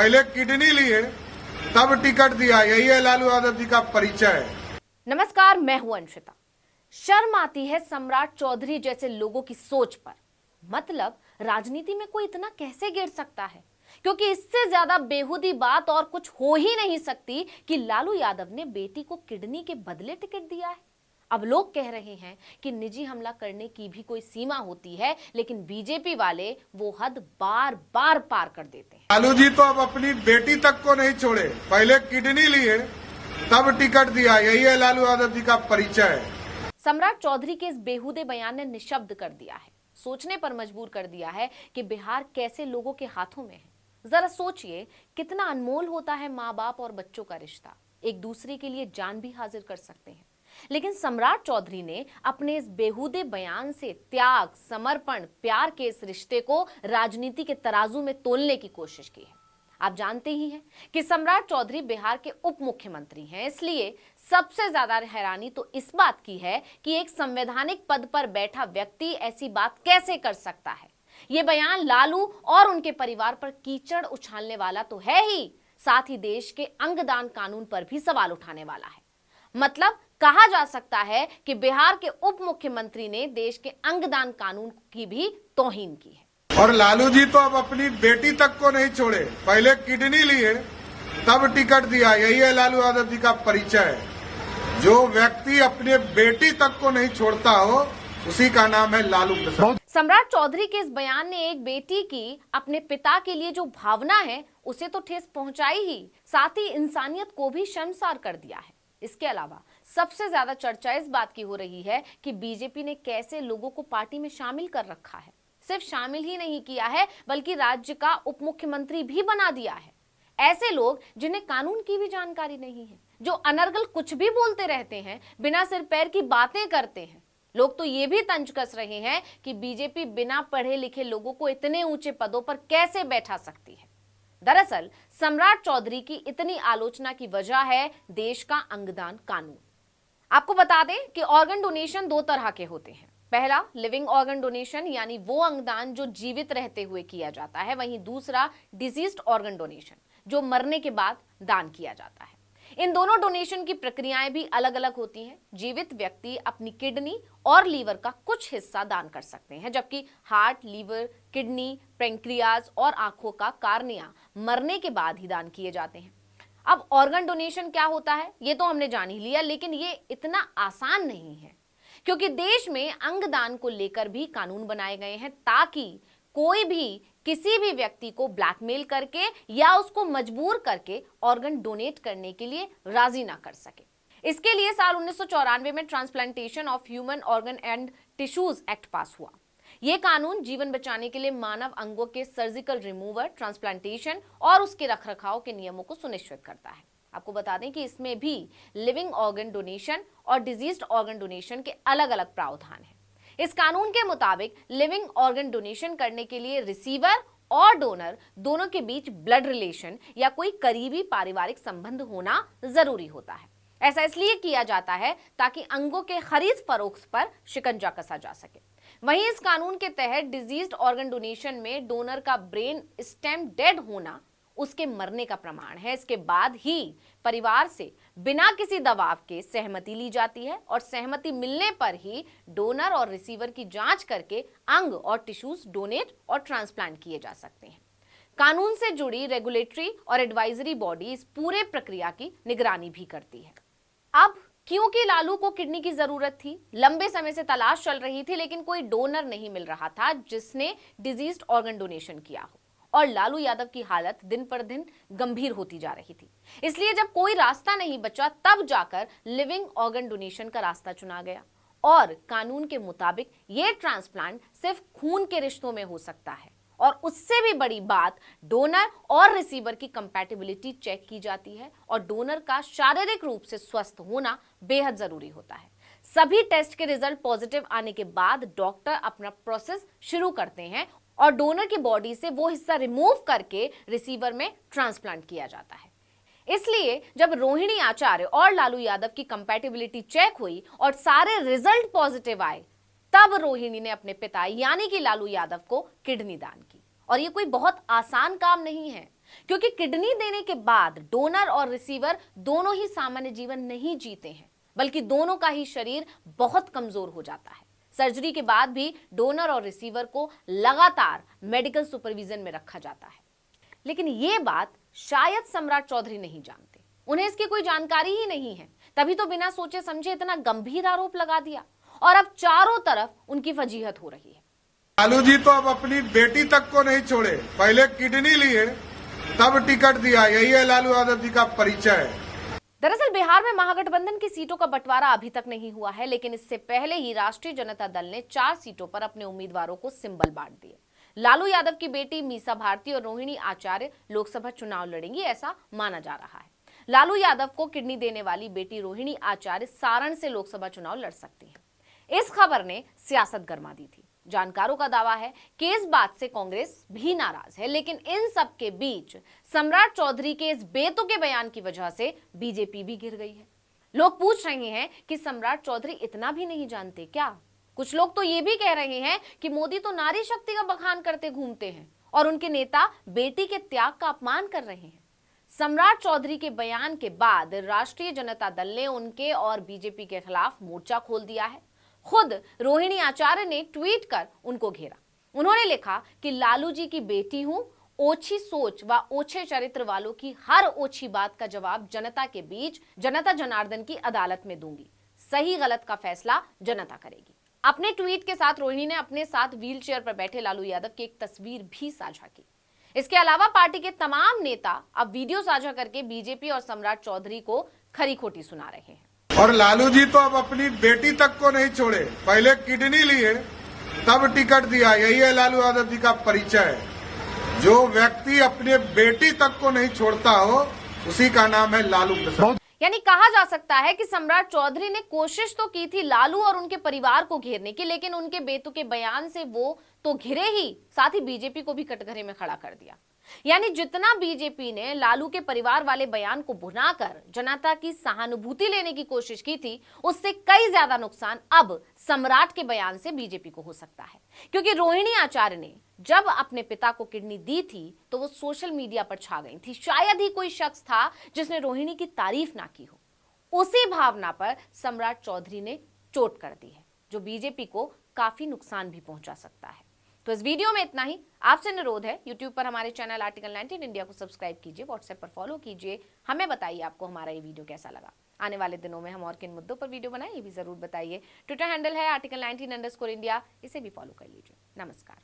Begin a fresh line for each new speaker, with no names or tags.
पहले किडनी लिए तब टिकट दिया। यही है लालू यादव जी का परिचय।
नमस्कार, मैं हूं अंशिता। शर्म आती है सम्राट चौधरी जैसे लोगों की सोच पर। मतलब राजनीति में कोई इतना कैसे गिर सकता है, क्योंकि इससे ज्यादा बेहूदी बात और कुछ हो ही नहीं सकती कि लालू यादव ने बेटी को किडनी के बदले टिकट दिया है। अब लोग कह रहे हैं कि निजी हमला करने की भी कोई सीमा होती है, लेकिन बीजेपी वाले वो हद बार बार पार कर देते हैं।
लालू जी तो अब अपनी बेटी तक को नहीं छोड़े, पहले किडनी लिए तब टिकट दिया। यही है लालू यादव जी का परिचय।
सम्राट चौधरी के इस बेहूदे बयान ने निशब्द कर दिया है, सोचने पर मजबूर कर दिया है कि बिहार कैसे लोगों के हाथों में है। जरा सोचिए, कितना अनमोल होता है माँ बाप और बच्चों का रिश्ता। एक दूसरे के लिए जान भी हाजिर कर सकते हैं, लेकिन सम्राट चौधरी ने अपने इस बेहूदे बयान से त्याग, समर्पण, प्यार के इस रिश्ते को राजनीति के तराजू में तोलने की कोशिश की है। आप जानते ही हैं कि सम्राट चौधरी बिहार के उप मुख्यमंत्री हैं, इसलिए सबसे ज्यादा हैरानी तो इस बात की है कि एक संवैधानिक पद पर बैठा व्यक्ति ऐसी बात कैसे कर सकता है। यह बयान लालू और उनके परिवार पर कीचड़ उछालने वाला तो है ही, साथ ही देश के अंगदान कानून पर भी सवाल उठाने वाला है। मतलब कहा जा सकता है कि बिहार के उप मुख्यमंत्री ने देश के अंगदान कानून की भी तौहीन की है।
और लालू जी तो अब अपनी बेटी तक को नहीं छोड़े, पहले किडनी लिए तब टिकट दिया। यही है लालू यादव जी का परिचय। जो व्यक्ति अपने बेटी तक को नहीं छोड़ता हो, उसी का नाम है लालू प्रसाद।
सम्राट चौधरी के इस बयान ने एक बेटी की अपने पिता के लिए जो भावना है उसे तो ठेस पहुंचाई ही, साथ ही इंसानियत को भी शर्मसार कर दिया है। इसके अलावा सबसे ज्यादा चर्चा इस बात की हो रही है कि बीजेपी ने कैसे लोगों को पार्टी में शामिल कर रखा है। सिर्फ शामिल ही नहीं किया है, बल्कि राज्य का उप मुख्यमंत्री भी बना दिया है। ऐसे लोग जिन्हें कानून की भी जानकारी नहीं है, जो अनर्गल कुछ भी बोलते रहते हैं, बिना सिर पैर की बातें करते हैं। लोग तो ये भी तंज कस रहे हैं कि बीजेपी बिना पढ़े लिखे लोगों को इतने ऊंचे पदों पर कैसे बैठा सकती है। दरअसल सम्राट चौधरी की इतनी आलोचना की वजह है देश का अंगदान कानून। आपको बता दें कि ऑर्गन डोनेशन दो तरह के होते हैं। पहला लिविंग ऑर्गन डोनेशन, यानी वो अंगदान जो जीवित रहते हुए किया जाता है। वहीं दूसरा डिजीज्ड ऑर्गन डोनेशन, जो मरने के बाद दान किया जाता है। इन दोनों डोनेशन की प्रक्रियाएं भी अलग अलग होती हैं। जीवित व्यक्ति अपनी किडनी और लीवर का कुछ हिस्सा दान कर सकते हैं, जबकि हार्ट, लीवर, किडनी, पैंक्रियाज और आंखों का कार्निया मरने के बाद ही दान किए जाते हैं। अब ऑर्गन डोनेशन क्या होता है ये तो हमने जान ही लिया, लेकिन ये इतना आसान नहीं है, क्योंकि देश में अंगदान को लेकर भी कानून बनाए गए हैं ताकि कोई भी किसी भी व्यक्ति को ब्लैकमेल करके या उसको मजबूर करके ऑर्गन डोनेट करने के लिए राजी ना कर सके। इसके लिए साल 1994 में transplantation of human organ and tissues act पास हुआ। यह कानून जीवन बचाने के लिए मानव अंगों के सर्जिकल रिमूवर, ट्रांसप्लांटेशन और उसके रखरखाव के नियमों को सुनिश्चित करता है। आपको बता दें कि इसमें भी लिविंग ऑर्गन डोनेशन और डिजीज्ड ऑर्गन डोनेशन के अलग अलग प्रावधान हैं। इस कानून के मुताबिक लिविंग ऑर्गन डोनेशन करने के लिए रिसीवर और डोनर दोनों के बीच ब्लड रिलेशन या कोई करीबी पारिवारिक संबंध होना जरूरी होता है। ऐसा इसलिए किया जाता है ताकि अंगों के खरीद फरोख्त पर शिकंजा कसा जा सके। वहीं इस कानून के तहत डिजीज्ड ऑर्गन डोनेशन में डोनर का ब्रेन स्टेम डेड होना उसके मरने का प्रमाण है। इसके बाद ही परिवार से बिना किसी दबाव के सहमति ली जाती है और सहमति मिलने पर ही डोनर और रिसीवर की जांच करके अंग और टिश्यूज डोनेट और ट्रांसप्लांट किए जा सकते हैं। कानून से जुड़ी रेगुलेटरी और एडवाइजरी बॉडी इस पूरे प्रक्रिया की निगरानी भी करती है। अब क्योंकि लालू को किडनी की जरूरत थी, लंबे समय से तलाश चल रही थी, लेकिन कोई डोनर नहीं मिल रहा था जिसने डिजीज्ड ऑर्गन डोनेशन किया हो, और लालू यादव की हालत दिन पर दिन गंभीर होती जा रही थी। इसलिए जब कोई रास्ता नहीं बचा, तब जाकर लिविंग ऑर्गन डोनेशन का रास्ता चुना गया। और कानून के मुताबिक ये ट्रांसप्लांट सिर्फ खून के रिश्तों में हो सकता है, और उससे भी बड़ी बात, डोनर और रिसीवर की कंपैटिबिलिटी चेक की जाती है और डोनर का शारीरिक रूप से स्वस्थ होना बेहद जरूरी होता है। सभी टेस्ट के रिजल्ट पॉजिटिव आने के बाद डॉक्टर अपना प्रोसेस शुरू करते हैं और डोनर की बॉडी से वो हिस्सा रिमूव करके रिसीवर में ट्रांसप्लांट किया जाता है। इसलिए जब रोहिणी आचार्य और लालू यादव की कंपैटिबिलिटी चेक हुई और सारे रिजल्ट पॉजिटिव आए, तब रोहिणी ने अपने पिता यानी कि लालू यादव को किडनी दान की। और ये कोई बहुत आसान काम नहीं है। क्योंकि किडनी देने के बाद डोनर और रिसीवर दोनों ही सामान्य जीवन नहीं जीते हैं, बल्कि दोनों का ही शरीर बहुत कमजोर हो जाता है। सर्जरी के बाद भी डोनर और रिसीवर को लगातार मेडिकल सुपरविजन में रखा जाता है। लेकिन यह बात शायद सम्राट चौधरी नहीं जानते, उन्हें इसकी कोई जानकारी ही नहीं है, तभी तो बिना सोचे समझे इतना गंभीर आरोप लगा दिया और अब चारों तरफ उनकी फजीहत हो रही है।
लालू जी तो अब अपनी बेटी तक को नहीं छोड़े, पहले किडनी लिए तब टिकट दिया, यही है लालू यादव जी का परिचय।
दरअसल बिहार में महागठबंधन की सीटों का बंटवारा अभी तक नहीं हुआ है, लेकिन इससे पहले ही राष्ट्रीय जनता दल ने 4 सीटों पर अपने उम्मीदवारों को सिंबल बांट दिए। लालू यादव की बेटी मीसा भारती और रोहिणी आचार्य लोकसभा चुनाव लड़ेंगी, ऐसा माना जा रहा है। लालू यादव को किडनी देने वाली बेटी रोहिणी आचार्य सारण से लोकसभा चुनाव लड़ सकती हैं। इस खबर ने सियासत गरमा दी थी। जानकारों का दावा है कि इस बात से कांग्रेस भी नाराज है, लेकिन इन सब के बीच सम्राट चौधरी के इस बेतुके बयान की वजह से बीजेपी भी गिर गई है। लोग पूछ रहे हैं कि सम्राट चौधरी इतना भी नहीं जानते क्या? कुछ लोग तो ये भी कह रहे हैं कि मोदी तो नारी शक्ति का बखान करते घूमते हैं और उनके नेता बेटी के त्याग का अपमान कर रहे हैं। सम्राट चौधरी के बयान के बाद राष्ट्रीय जनता दल ने उनके और बीजेपी के खिलाफ मोर्चा खोल दिया है। खुद रोहिणी आचार्य ने ट्वीट कर उनको घेरा। उन्होंने लिखा कि लालू जी की बेटी हूं, ओछी सोच व ओछे चरित्र वालों की हर ओछी बात का जवाब जनता के बीच जनता जनार्दन की अदालत में दूंगी। सही गलत का फैसला जनता करेगी। अपने ट्वीट के साथ रोहिणी ने अपने साथ व्हील चेयर पर बैठे लालू यादव की एक तस्वीर भी साझा की। इसके अलावा पार्टी के तमाम नेता अब वीडियो साझा करके बीजेपी और सम्राट चौधरी को खरी खोटी सुना रहे हैं।
और लालू जी तो अब अपनी बेटी तक को नहीं छोड़े, पहले किडनी लिए तब टिकट दिया, यही है लालू यादव जी का परिचय। जो व्यक्ति अपने बेटी तक को नहीं छोड़ता हो उसी का नाम है लालू प्रसाद।
यानी कहा जा सकता है कि सम्राट चौधरी ने कोशिश तो की थी लालू और उनके परिवार को घेरने की, लेकिन उनके बेतुके बयान से वो तो घिरे ही, साथ ही बीजेपी को भी कटघरे में खड़ा कर दिया। यानी जितना बीजेपी ने लालू के परिवार वाले बयान को भुनाकर जनता की सहानुभूति लेने की कोशिश की थी, उससे कई ज्यादा नुकसान अब सम्राट के बयान से बीजेपी को हो सकता है। क्योंकि रोहिणी आचार्य ने जब अपने पिता को किडनी दी थी तो वो सोशल मीडिया पर छा गई थी। शायद ही कोई शख्स था जिसने रोहिणी की तारीफ ना की हो। उसी भावना पर सम्राट चौधरी ने चोट कर दी है, जो बीजेपी को काफी नुकसान भी पहुंचा सकता है। तो इस वीडियो में इतना ही। आपसे अनुरोध है, YouTube पर हमारे चैनल आर्टिकल 19 इंडिया को सब्सक्राइब कीजिए, WhatsApp पर फॉलो कीजिए। हमें बताइए आपको हमारा ये वीडियो कैसा लगा। आने वाले दिनों में हम और किन मुद्दों पर वीडियो बनाएं ये भी जरूर बताइए। ट्विटर हैंडल है आर्टिकल 19 _ इंडिया, इसे भी फॉलो कर लीजिए। नमस्कार।